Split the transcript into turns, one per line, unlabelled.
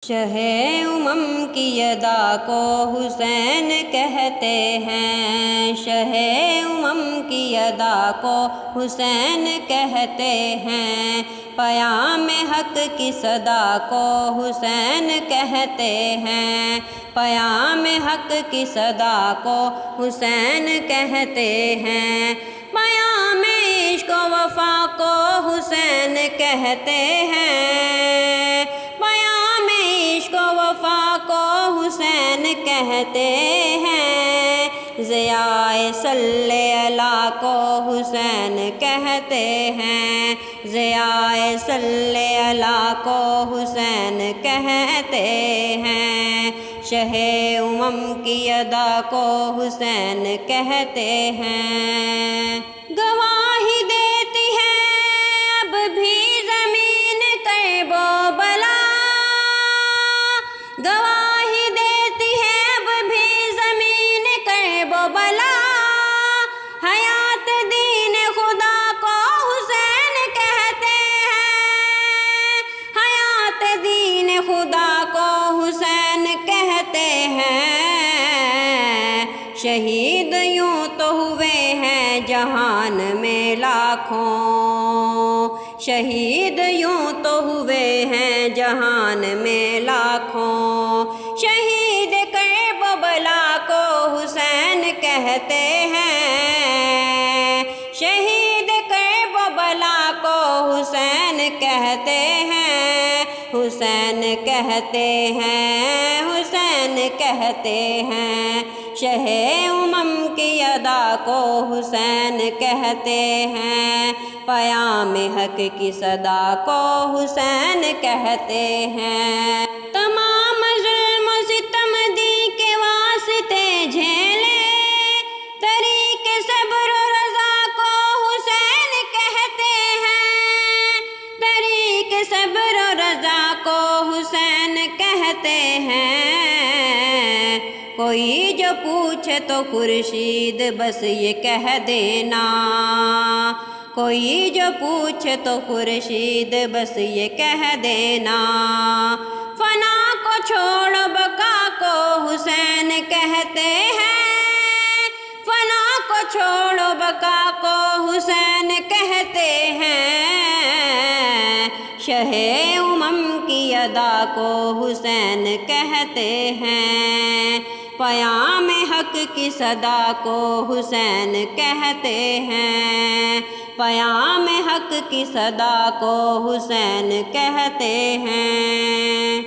شہ کی ادا کو حسین کہتے ہیں، شہ کی ادا کو حسین کہتے ہیں، پیام حق کی صدا کو حسین کہتے ہیں، پیام حق کی صدا کو حسین کہتے ہیں، پیام عشق و وفا کو حسین کہتے ہیں، پیام عشق و وفا کو حسین کہتے ہیں، ضیاء صلی اللہ کو حسین کہتے ہیں، ضیاء صلی اللہ کو حسین کہتے ہیں، شہ کی ادا کو حسین کہتے ہیں۔ گواہی دیتی ہے اب بھی زمین کرب و بلا، گواہی دیتی ہے اب بھی زمین کرب و بلا، حیات دین خدا کو حسین کہتے ہیں، حیات دین خدا کو حسین کہتے ہیں، شہید یوں تو ہوئے ہیں جہان میں لاکھوں، شہید یوں تو ہوئے ہیں جہان میں لاکھوں، شہید کرب و بلا کو حسین کہتے ہیں، شہید کرب و بلا کو حسین کہتے ہیں، حسین کہتے ہیں، حسین کہتے ہیں، شہ کی ادا کو حسین کہتے ہیں، پیام حق کی صدا کو حسین کہتے ہیں، تمام ظلم و ستم دی کے واسطے جھیلے، طریق صبر و رضا کو حسین کہتے ہیں، طریق صبر و رضا کو حسین کہتے ہیں، کوئی جو پوچھے تو خورشید بس یہ کہہ دینا، کوئی جو پوچھے تو خورشید بس یہ کہہ دینا، فنا کو چھوڑ بقا کو حسین کہتے ہیں، فنا کو چھوڑ بقا کو حسین کہتے ہیں، شہ کی ادا کو حسین کہتے ہیں، پیام حق کی صدا کو حسین کہتے ہیں، پیام حق کی صدا کو حسین کہتے ہیں۔